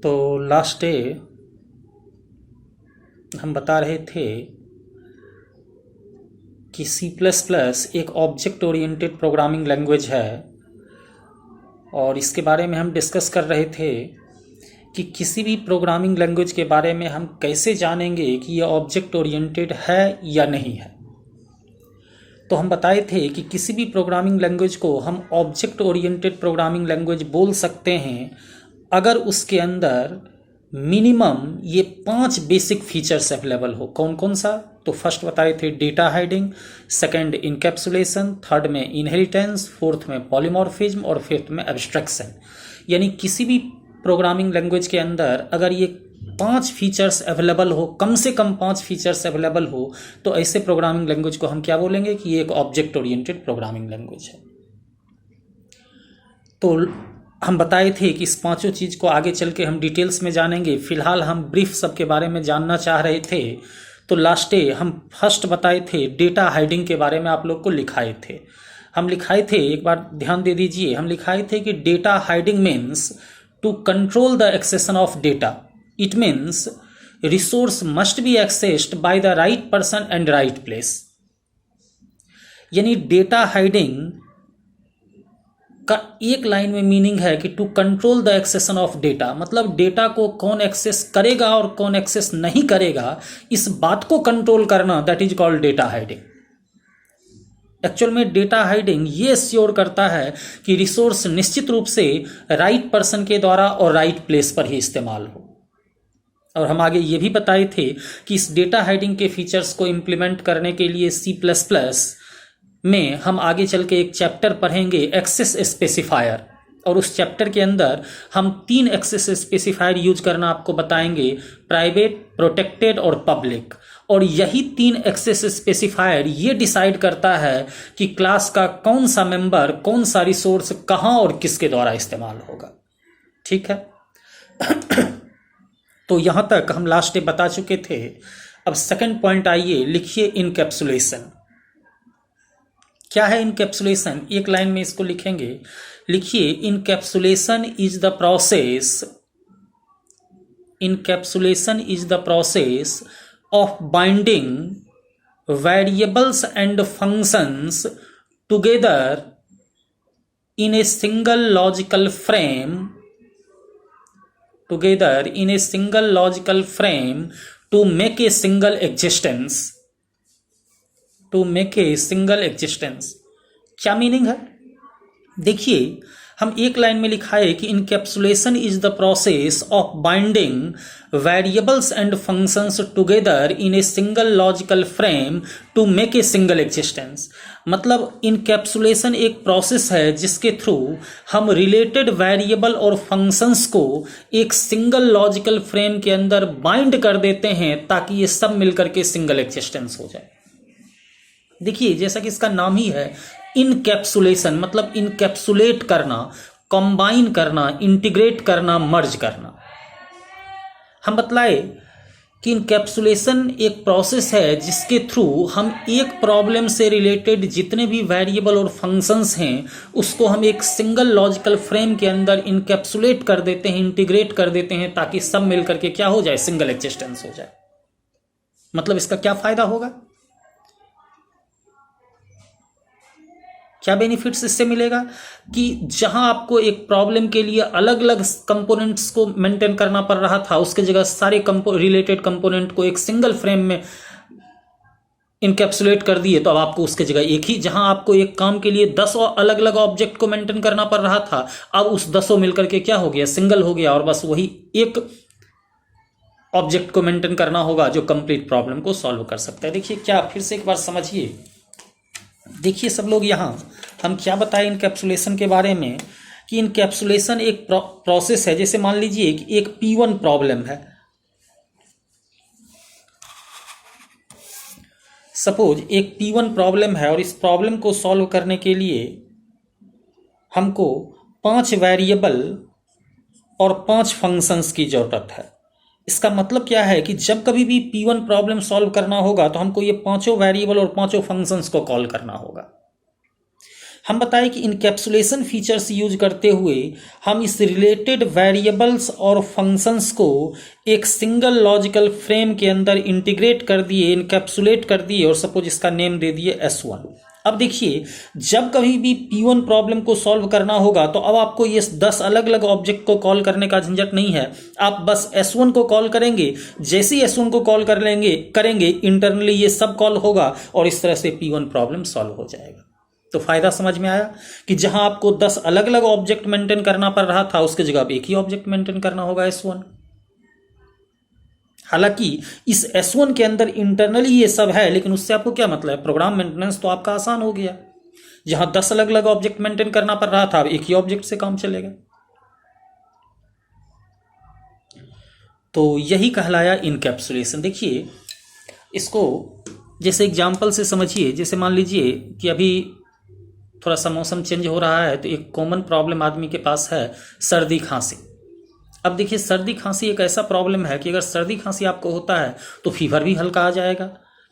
तो last day हम बता रहे थे कि सी प्लस प्लस एक ऑब्जेक्ट ओरिएंटेड प्रोग्रामिंग लैंग्वेज है और इसके बारे में हम डिस्कस कर रहे थे कि किसी भी प्रोग्रामिंग लैंग्वेज के बारे में हम कैसे जानेंगे कि यह ऑब्जेक्ट ओरिएंटेड है या नहीं है। तो हम बताए थे कि किसी भी प्रोग्रामिंग लैंग्वेज को हम ऑब्जेक्ट ओरिएंटेड प्रोग्रामिंग लैंग्वेज बोल सकते हैं अगर उसके अंदर मिनिमम ये 5 बेसिक फीचर्स अवेलेबल हो। कौन कौन सा? तो फर्स्ट बताए थे data hiding, second encapsulation, third में इनहेरिटेंस, फोर्थ में पॉलीमॉर्फिज्म और फिफ्थ में एब्स्ट्रैक्शन। यानी किसी भी प्रोग्रामिंग लैंग्वेज के अंदर अगर ये 5 फीचर्स अवेलेबल हो, कम से कम 5 फीचर्स अवेलेबल हो, तो ऐसे प्रोग्रामिंग लैंग्वेज को हम क्या बोलेंगे कि ये एक ऑब्जेक्ट ओरिएंटेड प्रोग्रामिंग लैंग्वेज है। तो हम बताए थे कि इस पांचों चीज़ को आगे चल के हम डिटेल्स में जानेंगे। फिलहाल हम ब्रीफ सबके बारे में जानना चाह रहे थे। तो लास्ट डे हम फर्स्ट बताए थे डेटा हाइडिंग के बारे में, आप लोग को लिखाए थे। हम लिखाए थे, एक बार ध्यान दे दीजिए, हम लिखाए थे कि data hiding means to control the accession of data. It means resource must be accessed by the right person and right place. यानी डेटा हाइडिंग का एक लाइन में मीनिंग है कि to control the accession of data, मतलब data को कौन access करेगा और कौन एक्सेस नहीं करेगा, इस बात को कंट्रोल करना, that is called data hiding. Actual में डेटा हाइडिंग ये श्योर करता है कि रिसोर्स निश्चित रूप से राइट पर्सन के द्वारा और राइट प्लेस पर ही इस्तेमाल हो। और हम आगे ये भी बताए थे कि इस डेटा हाइडिंग के फीचर्स को इंप्लीमेंट करने के लिए C++ में हम आगे चल के एक चैप्टर पढ़ेंगे एक्सेस स्पेसिफायर, और उस चैप्टर के अंदर हम 3 एक्सेस स्पेसिफायर यूज करना आपको बताएंगे, प्राइवेट, प्रोटेक्टेड और पब्लिक। और यही 3 एक्सेस स्पेसिफायर ये डिसाइड करता है कि क्लास का कौन सा मेंबर, कौन सा रिसोर्स कहाँ और किसके द्वारा इस्तेमाल होगा। ठीक है। तो यहां तक हम लास्ट डे बता चुके थे। अब सेकंड पॉइंट आइए, लिखिए इनकैप्सुलेशन। क्या है इनकैप्सुलेशन? एक लाइन में इसको लिखेंगे। लिखिए encapsulation is the process of binding variables and functions together in a single logical frame to make a single existence। क्या मीनिंग है? देखिए, हम एक लाइन में लिखा है कि encapsulation is the process of binding variables and functions together in a single logical frame to make a single existence. मतलब इनकैप्सुलेशन एक प्रोसेस है जिसके थ्रू हम रिलेटेड वेरिएबल और फंक्शंस को एक सिंगल लॉजिकल फ्रेम के अंदर बाइंड कर देते हैं ताकि ये सब मिलकर के सिंगल एग्जिस्टेंस हो जाए। देखिए, जैसा कि इसका नाम ही है इनकैप्सुलेशन, मतलब इनकैप्सुलेट करना, कंबाइन करना, इंटीग्रेट करना, मर्ज करना। हम बतलाए कि इनकैप्सुलेशन एक प्रोसेस है जिसके थ्रू हम एक प्रॉब्लम से रिलेटेड जितने भी वेरिएबल और फंक्शंस हैं उसको हम एक सिंगल लॉजिकल फ्रेम के अंदर इनकैप्सुलेट कर देते हैं, इंटीग्रेट कर देते हैं ताकि सब मिलकर के क्या हो जाए, सिंगल एग्जिस्टेंस हो जाए। मतलब इसका क्या फायदा होगा, क्या बेनिफिट्स इससे मिलेगा कि जहां आपको एक प्रॉब्लम के लिए अलग अलग कंपोनेंट्स को मेंटेन करना पड़ रहा था, उसके जगह सारे रिलेटेड कंपोनेंट को एक सिंगल फ्रेम में इनकैप्सुलेट कर दिए, तो अब आपको उसके जगह एक ही, जहां आपको एक काम के लिए 10 अलग अलग ऑब्जेक्ट को मेंटेन करना पड़ रहा था, अब उस 10 मिलकर के क्या हो गया, सिंगल हो गया, और बस वही एक ऑब्जेक्ट को मेंटेन करना होगा जो कंप्लीट प्रॉब्लम को सॉल्व कर सकता है। देखिए, क्या फिर से एक बार समझिए। देखिए सब लोग, यहां हम क्या बताएं इनकैप्सुलेशन के बारे में कि इनकैप्सुलेशन एक प्रोसेस है। जैसे मान लीजिए कि एक P1 प्रॉब्लम है, सपोज एक P1 प्रॉब्लम है और इस प्रॉब्लम को सॉल्व करने के लिए हमको 5 वेरिएबल और 5 फंक्शंस की जरूरत है। इसका मतलब क्या है कि जब कभी भी P1 प्रॉब्लम सॉल्व करना होगा तो हमको ये 5 वेरिएबल और 5 फंक्शंस को कॉल करना होगा। हम बताएं कि इनकैप्सुलेशन फीचर्स यूज करते हुए हम इस रिलेटेड वेरिएबल्स और फंक्शंस को एक सिंगल लॉजिकल फ्रेम के अंदर इंटीग्रेट कर दिए, इनकैप्सुलेट कर दिए और सपोज इसका नेम दे दिए S1। अब देखिए, जब कभी भी P1 प्रॉब्लम को सॉल्व करना होगा तो अब आपको ये 10 अलग अलग ऑब्जेक्ट को कॉल करने का झंझट नहीं है। आप बस S1 को कॉल करेंगे, जैसे ही S1 को कॉल करेंगे इंटरनली ये सब कॉल होगा और इस तरह से P1 प्रॉब्लम सॉल्व हो जाएगा। तो फायदा समझ में आया कि जहां आपको 10 अलग अलग ऑब्जेक्ट मेंटेन करना पड़ रहा था, उसके जगह आप एक ही ऑब्जेक्ट मेंटेन करना होगा S1। हालांकि इस S1 के अंदर इंटरनली ये सब है, लेकिन उससे आपको क्या मतलब है, प्रोग्राम मेंटेनेंस तो आपका आसान हो गया। जहां 10 अलग अलग ऑब्जेक्ट मेंटेन करना पड़ रहा था, अब एक ही ऑब्जेक्ट से काम चलेगा। तो यही कहलाया इनकैप्सुलेशन। देखिए इसको जैसे एग्जाम्पल से समझिए। जैसे मान लीजिए कि अभी थोड़ा सा मौसम चेंज हो रहा है, तो एक कॉमन प्रॉब्लम आदमी के पास है सर्दी खांसी। अब देखिए, सर्दी खांसी एक ऐसा प्रॉब्लम है कि अगर सर्दी खांसी आपको होता है तो फीवर भी हल्का आ जाएगा।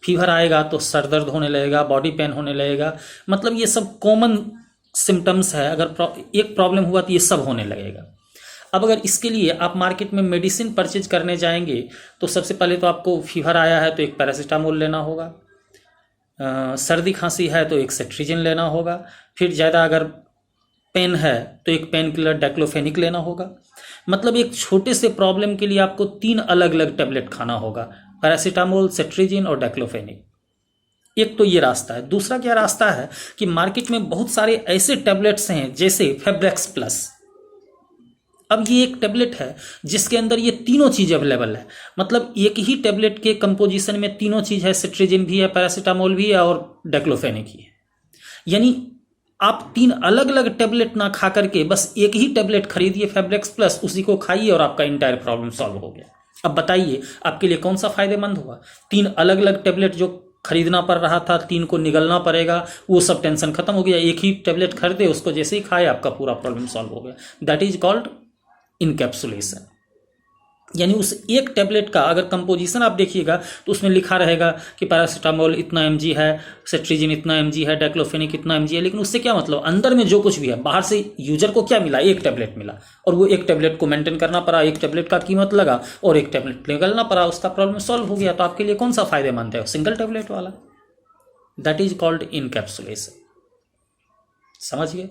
फीवर आएगा तो सर दर्द होने लगेगा, बॉडी पेन होने लगेगा, मतलब ये सब कॉमन सिम्टम्स है। अगर एक प्रॉब्लम हुआ तो ये सब होने लगेगा। अब अगर इसके लिए आप मार्केट में मेडिसिन परचेज करने जाएंगे तो सबसे पहले तो आपको फीवर आया है तो एक पैरासीटामोल लेना होगा, सर्दी खांसी है तो एक सेट्रिजिन लेना होगा, फिर ज़्यादा अगर पेन है तो एक पेन किलर डाइक्लोफेनिक लेना होगा। मतलब एक छोटे से प्रॉब्लम के लिए आपको 3 अलग अलग टेबलेट खाना होगा, पैरासीटामोल, सेट्रिजिन और डाइक्लोफेनिक। एक तो ये रास्ता है। दूसरा क्या रास्ता है कि मार्केट में बहुत सारे ऐसे टेबलेट्स हैं जैसे फेब्रेक्स प्लस। अब ये एक टेबलेट है जिसके अंदर ये तीनों चीज़ अवेलेबल है। मतलब एक ही टेबलेट के कंपोजिशन में तीनों चीज़ है, सेट्रिजिन भी है, पैरासीटामोल भी है और डाइक्लोफेनिक ही है। यानी आप 3 अलग अलग टेबलेट ना खा करके बस एक ही टेबलेट खरीदिए फेब्रेक्स प्लस, उसी को खाइए और आपका इंटायर प्रॉब्लम सॉल्व हो गया। अब बताइए आपके लिए कौन सा फायदेमंद हुआ? 3 अलग अलग टेबलेट जो खरीदना पड़ रहा था, 3 को निगलना पड़ेगा, वो सब टेंशन खत्म हो गया। एक ही टेबलेट खरीदे, उसको जैसे ही खाए आपका पूरा प्रॉब्लम सॉल्व हो गया। That is called encapsulation. यानी उस एक टेबलेट का अगर कंपोजिशन आप देखिएगा तो उसमें लिखा रहेगा कि पैरासीटामोल इतना mg है, सेट्रिजिन इतना mg है, डाइक्लोफेनिक इतना mg है, लेकिन उससे क्या मतलब, अंदर में जो कुछ भी है, बाहर से यूजर को क्या मिला, एक टेबलेट मिला और वो एक टेबलेट को मेंटेन करना पड़ा, एक टेबलेट का कीमत लगा और एक टेबलेट निकलना पड़ा, उसका प्रॉब्लम सॉल्व हो गया। तो आपके लिए कौन सा फायदेमंद है? सिंगल टेबलेट वाला। That is called encapsulation. समझ गए?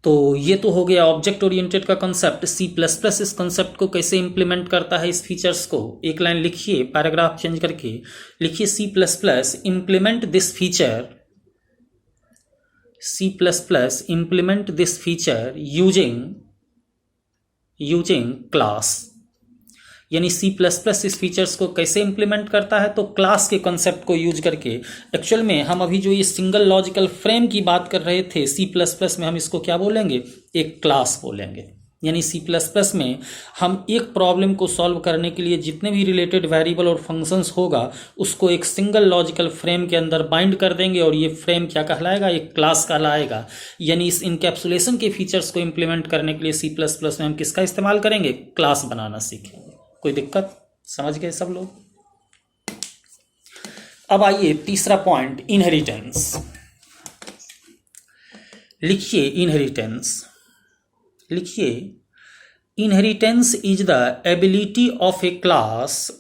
तो ये तो हो गया ऑब्जेक्ट ओरिएंटेड का कंसेप्ट। C++ इस कंसेप्ट को कैसे इंप्लीमेंट करता है, इस फीचर्स को एक लाइन लिखिए, पैराग्राफ चेंज करके लिखिए C++ implement this feature, C++ implement this feature using class. यानी C++ इस फीचर्स को कैसे इंप्लीमेंट करता है? तो क्लास के कॉन्सेप्ट को यूज करके। एक्चुअल में हम अभी जो ये सिंगल लॉजिकल फ्रेम की बात कर रहे थे, C++ में हम इसको क्या बोलेंगे? एक क्लास बोलेंगे। यानी C++ में हम एक प्रॉब्लम को सॉल्व करने के लिए जितने भी रिलेटेड वेरिएबल और फंक्शंस होगा उसको एक सिंगल लॉजिकल फ्रेम के अंदर बाइंड कर देंगे और ये फ्रेम क्या कहलाएगा? एक क्लास कहलाएगा। यानी इस इनकैप्सुलेशन के फीचर्स को इंप्लीमेंट करने के लिए C++ में हम किसका इस्तेमाल करेंगे? क्लास बनाना सीखेंगे। कोई दिक्कत? समझ गए सब लोग? अब आइए तीसरा पॉइंट, इनहेरिटेंस। लिखिए इनहेरिटेंस। लिखिए inheritance is the ability of a class.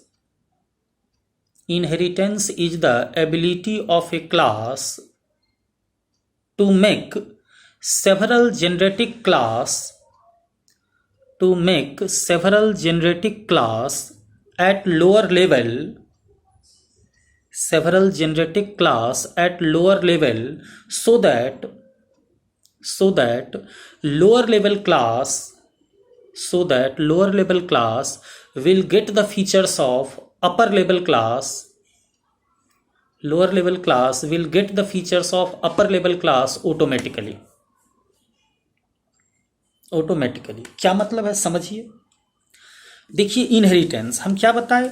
Inheritance is the ability of a class to make several genetic class to make several genetic class at lower level, several genetic class at lower level, so that lower level class will get the features of upper level class. Lower level class will get the features of upper level class automatically. क्या मतलब है समझिए। देखिए inheritance हम क्या बताए,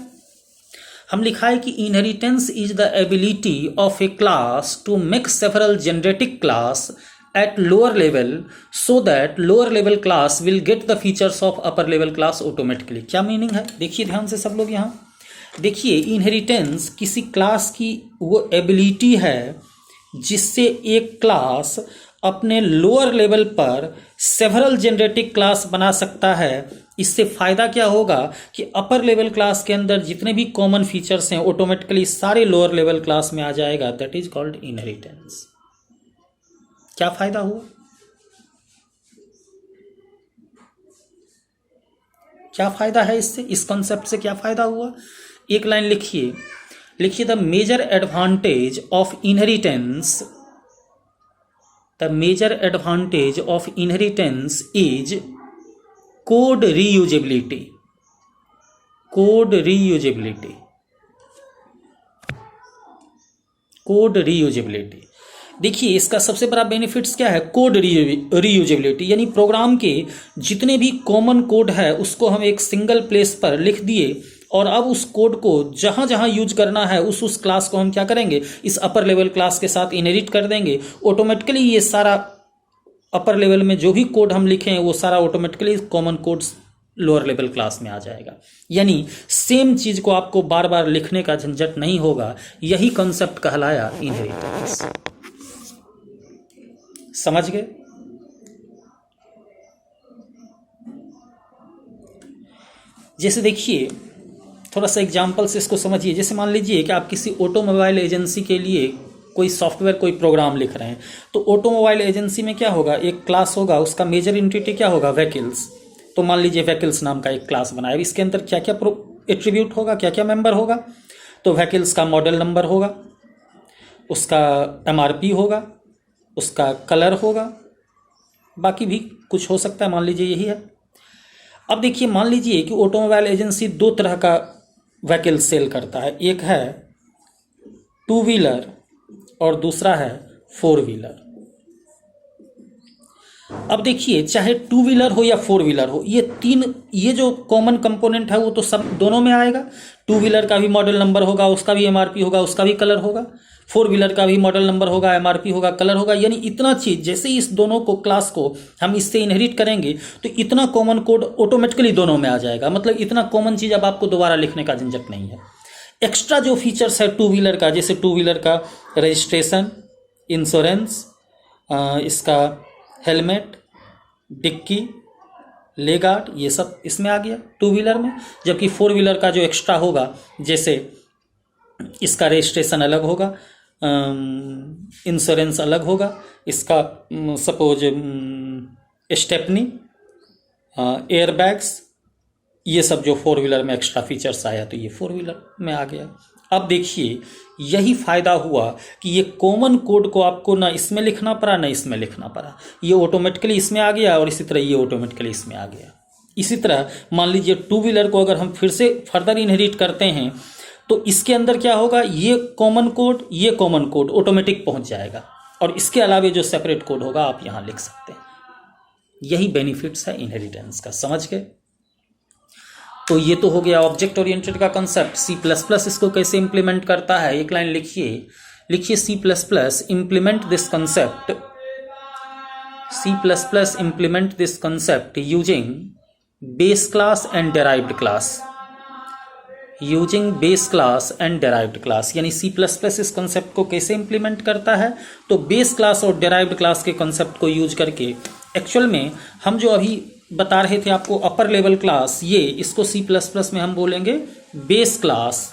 हम लिखा है कि inheritance is the ability of a class to make several genetic class at lower level so that lower level class will get the features of upper level class automatically. क्या मीनिंग है? देखिए ध्यान से सब लोग। यहाँ देखिए इनहेरिटेंस किसी क्लास की वो एबिलिटी है जिससे एक क्लास अपने लोअर लेवल पर सेवरल जेनरेटिव क्लास बना सकता है। इससे फ़ायदा क्या होगा कि अपर लेवल क्लास के अंदर जितने भी कॉमन फीचर्स हैं ऑटोमेटिकली सारे लोअर लेवल क्लास में आ जाएगा। That is called inheritance. क्या फ़ायदा हुआ? क्या फ़ायदा है इससे, इस कॉन्सेप्ट से क्या फ़ायदा हुआ? एक लाइन लिखिए, लिखिए the major advantage of inheritance, the major advantage of inheritance is code reusability. Code reusability, code reusability. देखिए इसका सबसे बड़ा बेनिफिट्स क्या है, कोड रीयूजेबिलिटी, यानी प्रोग्राम के जितने भी कॉमन कोड है उसको हम एक सिंगल प्लेस पर लिख दिए और अब उस कोड को जहां जहां यूज करना है उस क्लास को हम क्या करेंगे, इस अपर लेवल क्लास के साथ इनहेरिट कर देंगे। ऑटोमेटिकली ये सारा अपर लेवल में जो भी कोड हम लिखे हैं वो सारा automatically common codes lower level class में आ जाएगा। यानी सेम चीज को आपको बार बार लिखने का झंझट नहीं होगा। यही कॉन्सेप्ट कहलाया इनहेरिटेंस। समझ गए? जैसे देखिए थोड़ा सा एग्जाम्पल से इसको समझिए। जैसे मान लीजिए कि आप किसी ऑटोमोबाइल एजेंसी के लिए कोई सॉफ्टवेयर कोई प्रोग्राम लिख रहे हैं, तो ऑटोमोबाइल एजेंसी में क्या होगा, एक क्लास होगा, उसका मेजर एंटिटी क्या होगा, व्हीकल्स। तो मान लीजिए व्हीकल्स नाम का एक क्लास बनाया, इसके अंदर क्या क्या एट्रीब्यूट होगा, क्या क्या मेंबर होगा। तो व्हीकल्स का मॉडल नंबर होगा, उसका MRP होगा, उसका कलर होगा, बाकी भी कुछ हो सकता है, मान लीजिए यही है। अब देखिए मान लीजिए कि ऑटोमोबाइल एजेंसी दो तरह का व्हीकल सेल करता है, एक है 2 व्हीलर और दूसरा है 4 व्हीलर। अब देखिए चाहे 2 व्हीलर हो या 4 व्हीलर हो, ये जो कॉमन कंपोनेंट है वो तो सब दोनों में आएगा। 2 व्हीलर का भी मॉडल नंबर होगा, उसका भी MRP होगा, उसका भी कलर होगा। 4 व्हीलर का भी मॉडल नंबर होगा, MRP होगा, कलर होगा। यानी इतना चीज जैसे इस दोनों को क्लास को हम इससे इनहेरिट करेंगे तो इतना कॉमन कोड ऑटोमेटिकली दोनों में आ जाएगा। मतलब इतना कॉमन चीज अब आपको दोबारा लिखने का झंझट नहीं है। एक्स्ट्रा जो फीचर्स है 2 व्हीलर का, जैसे 2 व्हीलर का रजिस्ट्रेशन, इंश्योरेंस, इसका हेलमेट, डिक्की, ले गार्ड, ये सब इसमें आ गया 2 व्हीलर में। जबकि 4 व्हीलर का जो एक्स्ट्रा होगा, जैसे इसका रजिस्ट्रेशन अलग होगा, इंश्योरेंस अलग होगा, इसका सपोज स्टेपनी, एयरबैग्स, ये सब जो 4 व्हीलर में एक्स्ट्रा फीचर्स आया तो ये 4 व्हीलर में आ गया। अब देखिए यही फायदा हुआ कि ये कॉमन कोड को आपको ना इसमें लिखना पड़ा ना इसमें लिखना पड़ा, ये ऑटोमेटिकली इसमें आ गया और इसी तरह ये ऑटोमेटिकली इसमें आ गया। इसी तरह मान लीजिए 2 व्हीलर को अगर हम फिर से फर्दर इनहेरिट करते हैं तो इसके अंदर क्या होगा, ये कॉमन कोड ऑटोमेटिक पहुंच जाएगा और इसके अलावा जो सेपरेट कोड होगा आप यहां लिख सकते हैं। यही बेनिफिट्स है इनहेरिटेंस का। समझ गए? तो ये तो हो गया ऑब्जेक्ट ओरिएंटेड का कंसेप्ट। C++ इसको कैसे इंप्लीमेंट करता है, एक लाइन लिखिए, लिखिए C++ implement this concept, C++ implement this concept using base class and derived class, using base class and derived class. यानी C++ इस कंसेप्ट को कैसे इंप्लीमेंट करता है, तो बेस क्लास और डेराइव्ड क्लास के कंसेप्ट को यूज करके। एक्चुअल में हम जो अभी बता रहे थे आपको अपर लेवल क्लास, ये इसको C++ में हम बोलेंगे बेस क्लास,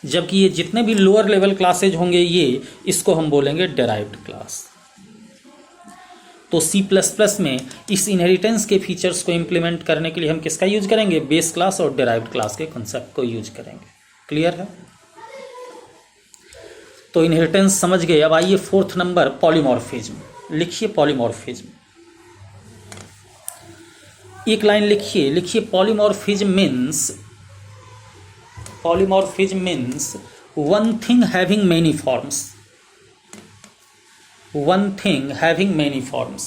जबकि ये जितने भी लोअर लेवल क्लासेज होंगे ये इसको हम बोलेंगे डेराइव्ड क्लास। तो C++ में इस इनहेरिटेंस के फीचर्स को इंप्लीमेंट करने के लिए हम किसका यूज करेंगे, बेस क्लास और डेराइव्ड क्लास के कंसेप्ट को यूज करेंगे। क्लियर है? तो इनहेरिटेंस समझ गए। अब आइए 4th नंबर पॉलीमॉर्फिज्म। लिखिए पॉलीमॉर्फिज्म, एक लाइन लिखिए, लिखिए polymorphism means one thing having many forms, one thing having many forms.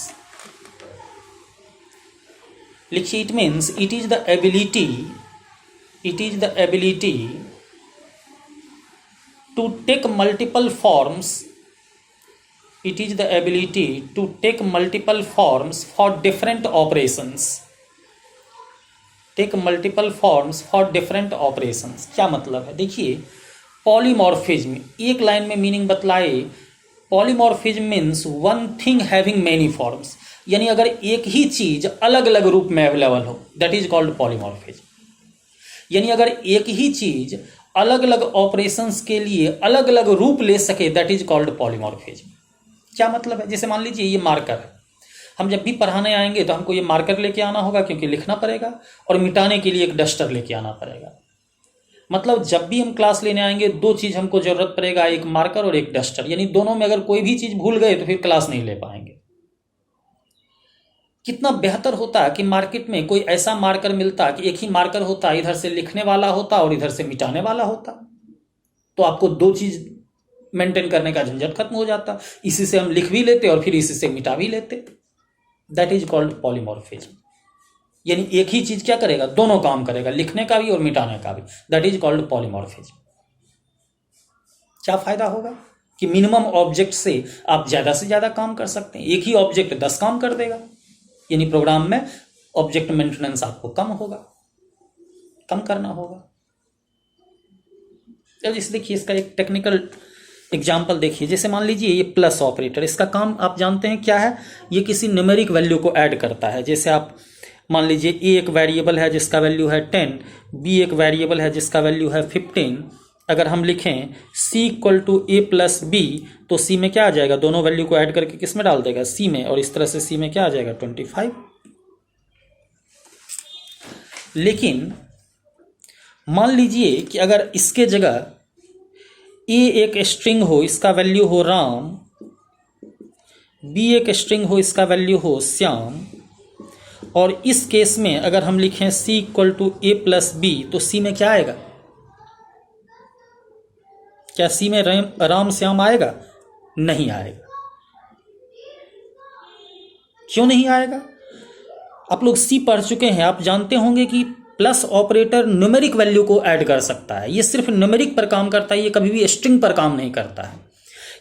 लिखिए it means it is the ability to take multiple forms, it is the ability to take multiple forms for different operations, take multiple forms for different operations। क्या मतलब है, देखिए polymorphism, एक line में meaning बतलाए। Polymorphism means one thing having many forms, यानी अगर एक ही चीज अलग अलग रूप में अवेलेबल हो, दैट इज कॉल्ड पॉलीमॉर्फिज्म। यानी अगर एक ही चीज अलग अलग ऑपरेशंस के लिए अलग अलग रूप ले सके, दैट इज कॉल्ड पॉलीमॉर्फिज्म। क्या मतलब है? जैसे मान लीजिए ये मार्कर है, हम जब भी पढ़ाने आएंगे तो हमको ये मार्कर लेके आना होगा क्योंकि लिखना पड़ेगा, और मिटाने के लिए एक डस्टर लेके आना पड़ेगा। मतलब जब भी हम क्लास लेने आएंगे दो चीज हमको जरूरत पड़ेगा, एक मार्कर और एक डस्टर। यानी दोनों में अगर कोई भी चीज भूल गए तो फिर क्लास नहीं ले पाएंगे। कितना बेहतर होता कि मार्केट में कोई ऐसा मार्कर मिलता कि एक ही मार्कर होता, इधर से लिखने वाला होता और इधर से मिटाने वाला होता, तो आपको दो चीज मेंटेन करने का झंझट खत्म हो जाता। इसी से हम लिख भी लेते और फिर इसी से मिटा भी लेते। That is called polymorphism. यानी एक ही चीज क्या करेगा, दोनों काम करेगा, लिखने का भी और मिटाने का भी। That is called polymorphism. क्या फायदा होगा कि मिनिमम ऑब्जेक्ट से आप ज्यादा से ज्यादा काम कर सकते हैं। एक ही ऑब्जेक्ट 10 काम कर देगा, यानी प्रोग्राम में ऑब्जेक्ट मेंटेनेंस आपको कम होगा, कम करना होगा। चलिए इस देखिए, इसका एक टेक्निकल एग्जाम्पल देखिए। जैसे मान लीजिए ये प्लस ऑपरेटर, इसका काम आप जानते हैं क्या है? ये किसी न्यूमेरिक वैल्यू को ऐड करता है। जैसे आप मान लीजिए ए एक वेरिएबल है जिसका वैल्यू है 10, बी एक वेरिएबल है जिसका वैल्यू है 15। अगर हम लिखें c equal to A plus B, तो c में क्या आ जाएगा, दोनों वैल्यू को ऐड करके किस में डाल देगा, c में, और इस तरह से c में क्या आ जाएगा, 25। लेकिन मान लीजिए कि अगर इसके जगह a एक स्ट्रिंग हो, इसका वैल्यू हो राम, b एक स्ट्रिंग हो, इसका वैल्यू हो श्याम, और इस केस में अगर हम लिखें c equal to A plus B, तो c में क्या आएगा? क्या सी में राम श्याम आएगा? नहीं आएगा। क्यों नहीं आएगा? आप लोग सी पढ़ चुके हैं, आप जानते होंगे कि प्लस ऑपरेटर न्यूमेरिक वैल्यू को ऐड कर सकता है। ये सिर्फ न्यूमेरिक पर काम करता है, ये कभी भी स्ट्रिंग पर काम नहीं करता है।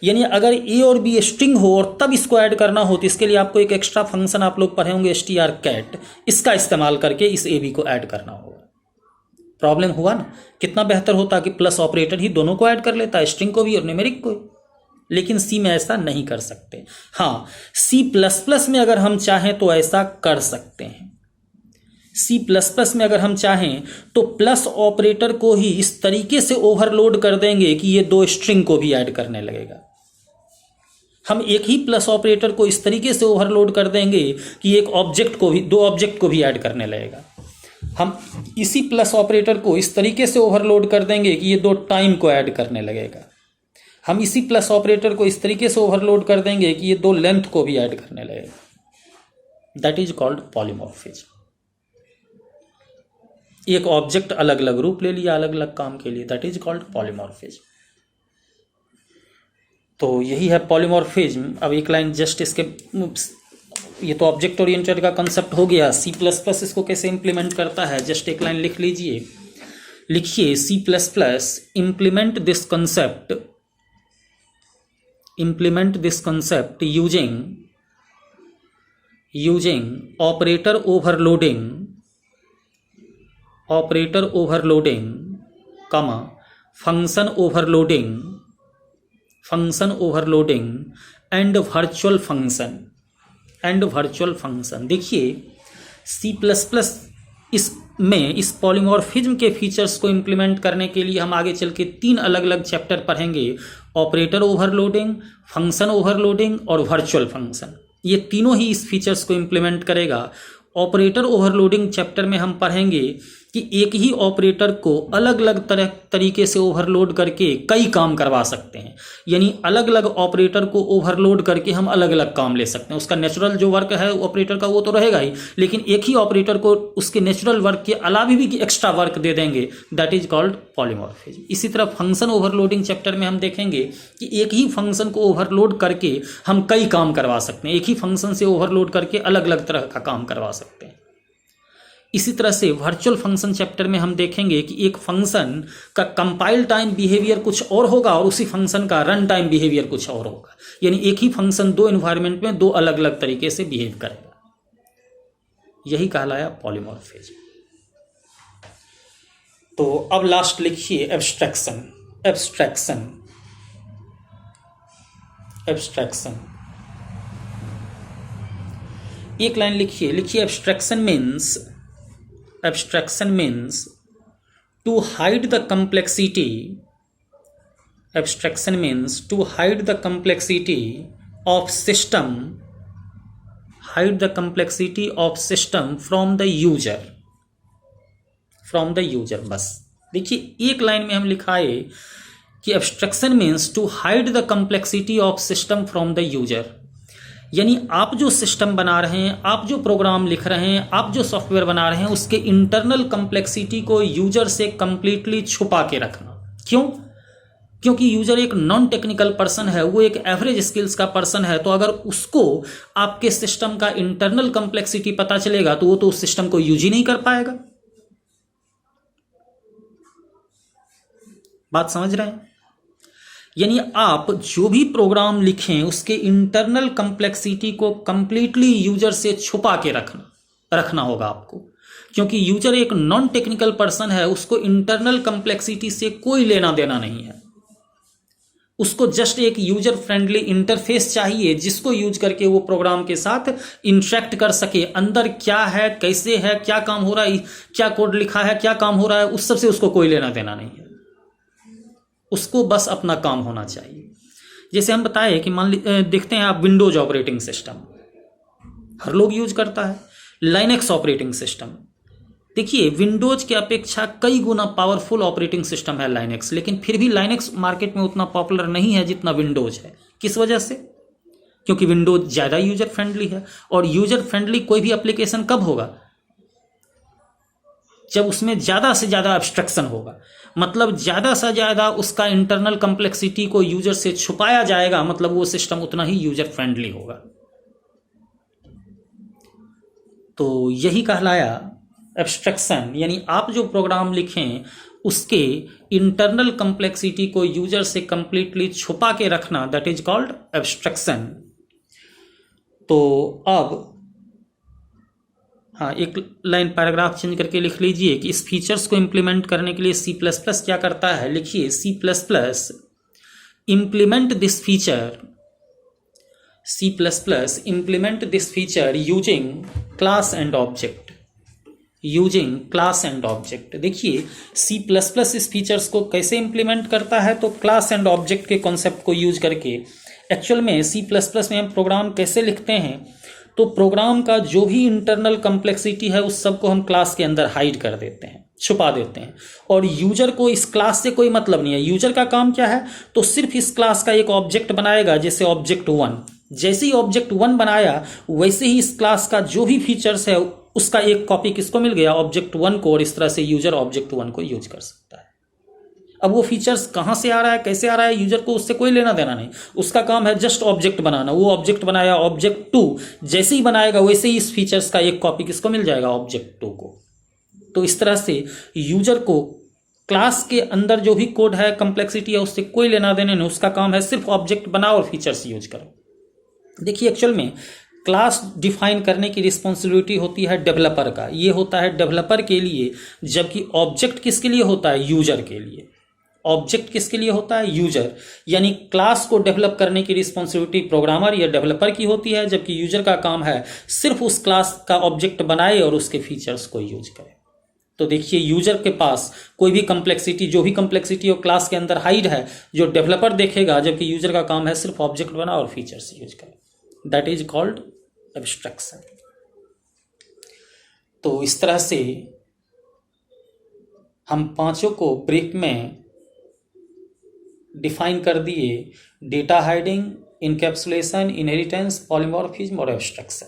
यानी अगर ए और बी स्ट्रिंग हो और तब इसको ऐड करना हो, तो इसके लिए आपको एक एक्स्ट्रा फंक्शन आप लोग पढ़े होंगे strcat, इसका इस्तेमाल करके इस ए बी को ऐड करना होगा। प्रॉब्लम हुआ ना? कितना बेहतर होता कि प्लस ऑपरेटर ही दोनों को ऐड कर लेता, स्ट्रिंग को भी और न्यूमेरिक को। लेकिन सी में ऐसा नहीं कर सकते। हाँ, सी प्लस प्लस में अगर हम चाहें तो ऐसा कर सकते हैं। सी प्लस प्लस में अगर हम चाहें तो प्लस ऑपरेटर को ही इस तरीके से ओवरलोड कर देंगे कि ये दो स्ट्रिंग को भी ऐड करने लगेगा। हम एक ही प्लस ऑपरेटर को इस तरीके से ओवरलोड कर देंगे कि एक ऑब्जेक्ट को भी, दो ऑब्जेक्ट को भी ऐड करने लगेगा। हम इसी प्लस ऑपरेटर को इस तरीके से ओवरलोड कर देंगे कि ये दो टाइम को ऐड करने लगेगा। हम इसी प्लस ऑपरेटर को इस तरीके से ओवरलोड कर देंगे कि ये दो लेंथ को भी ऐड करने लगेगा। That is called polymorphism. एक ऑब्जेक्ट अलग अलग रूप ले लिया अलग अलग काम के लिए, दैट इज कॉल्ड पॉलीमॉर्फिज्म। तो यही है पॉलीमॉर्फिज्म। अब एक लाइन जस्ट इसके, ये तो ऑब्जेक्ट ओरिएंटेड का कंसेप्ट हो गया। सी प्लस प्लस इसको कैसे इंप्लीमेंट करता है, जस्ट एक लाइन लिख लीजिए। लिखिए C plus plus implement this concept using operator overloading, comma, function overloading and virtual function। देखिए C++ इस पॉलीमॉर्फिज्म के फीचर्स को इंप्लीमेंट करने के लिए हम आगे चल के 3 अलग अलग चैप्टर पढ़ेंगे, ऑपरेटर ओवरलोडिंग, फंक्शन ओवरलोडिंग और वर्चुअल फंक्शन। ये तीनों ही इस फीचर्स को इंप्लीमेंट करेगा। ऑपरेटर ओवरलोडिंग चैप्टर में हम पढ़ेंगे कि एक ही ऑपरेटर को अलग अलग तरीके से ओवरलोड करके कई काम करवा सकते हैं। यानी अलग अलग ऑपरेटर को ओवरलोड करके हम अलग अलग काम ले सकते हैं। उसका नेचुरल जो वर्क है ऑपरेटर का वो तो रहेगा ही, लेकिन एक ही ऑपरेटर को उसके नेचुरल वर्क के अलावा भी एक्स्ट्रा वर्क दे देंगे। That is called polymorphism. इसी तरह फंक्शन ओवरलोडिंग चैप्टर में हम देखेंगे कि एक ही फंक्शन को ओवरलोड करके हम कई काम करवा सकते हैं। एक ही फंक्शन से ओवरलोड करके अलग अलग तरह का काम करवा सकते हैं। इसी तरह से वर्चुअल फंक्शन चैप्टर में हम देखेंगे कि एक फंक्शन का कंपाइल टाइम बिहेवियर कुछ और होगा और उसी फंक्शन का रन टाइम बिहेवियर कुछ और होगा। यानी एक ही फंक्शन दो एनवायरनमेंट में दो अलग अलग तरीके से बिहेव करेगा। यही कहलाया पॉलीमॉर्फिज्म। तो अब लास्ट लिखिए एब्स्ट्रैक्शन। एब्स्ट्रैक्शन। एब्स्ट्रैक्शन एक लाइन लिखिए abstraction means to hide the complexity. Abstraction means to hide the complexity of system, hide the complexity of system from the user, बस देखिए एक लाइन में हम लिखा है कि abstraction means to hide the complexity of system from the user, यानी आप जो सिस्टम बना रहे हैं, आप जो प्रोग्राम लिख रहे हैं, आप जो सॉफ्टवेयर बना रहे हैं, उसके इंटरनल कंप्लेक्सिटी को यूजर से कंप्लीटली छुपा के रखना। क्यों? क्योंकि यूजर एक नॉन टेक्निकल पर्सन है, वो एक एवरेज स्किल्स का पर्सन है, तो अगर उसको आपके सिस्टम का इंटरनल कंप्लेक्सिटी पता चलेगा तो वो तो उस सिस्टम को यूज ही नहीं कर पाएगा। बात समझ रहे हैं? यानी आप जो भी प्रोग्राम लिखें उसके इंटरनल कंप्लेक्सिटी को कंप्लीटली यूजर से छुपा के रखना होगा आपको, क्योंकि यूजर एक नॉन टेक्निकल पर्सन है, उसको इंटरनल कंप्लेक्सिटी से कोई लेना देना नहीं है। उसको जस्ट एक यूजर फ्रेंडली इंटरफेस चाहिए जिसको यूज करके वो प्रोग्राम के साथ इंटरेक्ट कर सके। अंदर क्या है, कैसे है, क्या काम हो रहा है, क्या कोड लिखा है, क्या काम हो रहा है, उस सब से उसको कोई लेना देना नहीं है। उसको बस अपना काम होना चाहिए। जैसे हम बताए कि देखते हैं आप विंडोज ऑपरेटिंग सिस्टम हर लोग यूज करता है, लाइनेक्स ऑपरेटिंग सिस्टम, देखिए विंडोज के अपेक्षा कई गुना पावरफुल ऑपरेटिंग सिस्टम है लाइनेक्स, लेकिन फिर भी लाइनेक्स मार्केट में उतना पॉपुलर नहीं है जितना विंडोज है। किस वजह से? क्योंकि विंडोज ज़्यादा यूजर फ्रेंडली है, और यूजर फ्रेंडली कोई भी एप्लीकेशन कब होगा? जब उसमें ज़्यादा से ज़्यादा एब्स्ट्रैक्शन होगा, मतलब ज़्यादा से ज़्यादा उसका इंटरनल कंप्लेक्सिटी को यूजर से छुपाया जाएगा, मतलब वो सिस्टम उतना ही यूजर फ्रेंडली होगा। तो यही कहलाया एब्स्ट्रैक्शन, यानी आप जो प्रोग्राम लिखें उसके इंटरनल कंप्लेक्सिटी को यूजर से कंप्लीटली छुपा के रखना, दैट इज कॉल्ड एब्स्ट्रैक्शन। तो अब हाँ, एक लाइन पैराग्राफ चेंज करके लिख लीजिए कि इस फीचर्स को इंप्लीमेंट करने के लिए C++ क्या करता है। लिखिए C++ implement this feature using class and object, देखिए C++ इस फीचर्स को कैसे इंप्लीमेंट करता है, तो क्लास एंड ऑब्जेक्ट के कॉन्सेप्ट को यूज करके। एक्चुअल में C++ में हम प्रोग्राम कैसे लिखते हैं, तो प्रोग्राम का जो भी इंटरनल कंप्लेक्सिटी है उस सब को हम क्लास के अंदर हाइड कर देते हैं, छुपा देते हैं, और यूजर को इस क्लास से कोई मतलब नहीं है। यूजर का काम क्या है, तो सिर्फ इस क्लास का एक ऑब्जेक्ट बनाएगा, जैसे ऑब्जेक्ट 1। जैसे ही ऑब्जेक्ट 1 बनाया वैसे ही इस क्लास का जो भी फीचर्स है उसका एक कॉपी किसको मिल गया, ऑब्जेक्ट 1 को, और इस तरह से यूजर ऑब्जेक्ट 1 को यूज कर सकता है। अब वो फीचर्स कहाँ से आ रहा है, कैसे आ रहा है, यूजर को उससे कोई लेना देना नहीं, उसका काम है जस्ट ऑब्जेक्ट बनाना। वो ऑब्जेक्ट बनाया, ऑब्जेक्ट 2 जैसे ही बनाएगा वैसे ही इस फीचर्स का एक कॉपी किसको मिल जाएगा, ऑब्जेक्ट 2 को। तो इस तरह से यूजर को क्लास के अंदर जो भी कोड है, कंप्लेक्सिटी है, उससे कोई लेना देना नहीं, उसका काम है सिर्फ ऑब्जेक्ट बनाओ और फीचर्स यूज करो। देखिए एक्चुअल में क्लास डिफाइन करने की रिस्पॉन्सिबिलिटी होती है डेवलपर का, ये होता है डेवलपर के लिए, जबकि ऑब्जेक्ट किसके लिए होता है, यूजर के लिए। ऑब्जेक्ट किसके लिए होता है, यूजर, यानी क्लास को डेवलप करने की रिस्पॉन्सिबिलिटी प्रोग्रामर या डेवलपर की होती है, जबकि यूजर का काम है सिर्फ उस क्लास का ऑब्जेक्ट बनाए और उसके फीचर्स को यूज करे। तो देखिए यूजर के पास कोई भी कंप्लेक्सिटी, जो भी कंप्लेक्सिटी और क्लास के अंदर हाइड है, जो डेवलपर देखेगा, जबकि यूजर का काम है सिर्फ ऑब्जेक्ट बना और फीचर्स यूज करे। That is called abstraction. तो इस तरह से हम पांचों को ब्रीफ में डिफाइन कर दिए, data hiding, encapsulation, inheritance, polymorphism और एब्स्ट्रैक्शन।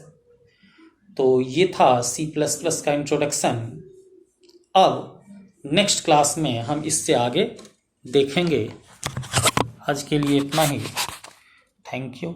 तो ये था C++ का इंट्रोडक्शन। अब नेक्स्ट क्लास में हम इससे आगे देखेंगे। आज के लिए इतना ही। Thank you.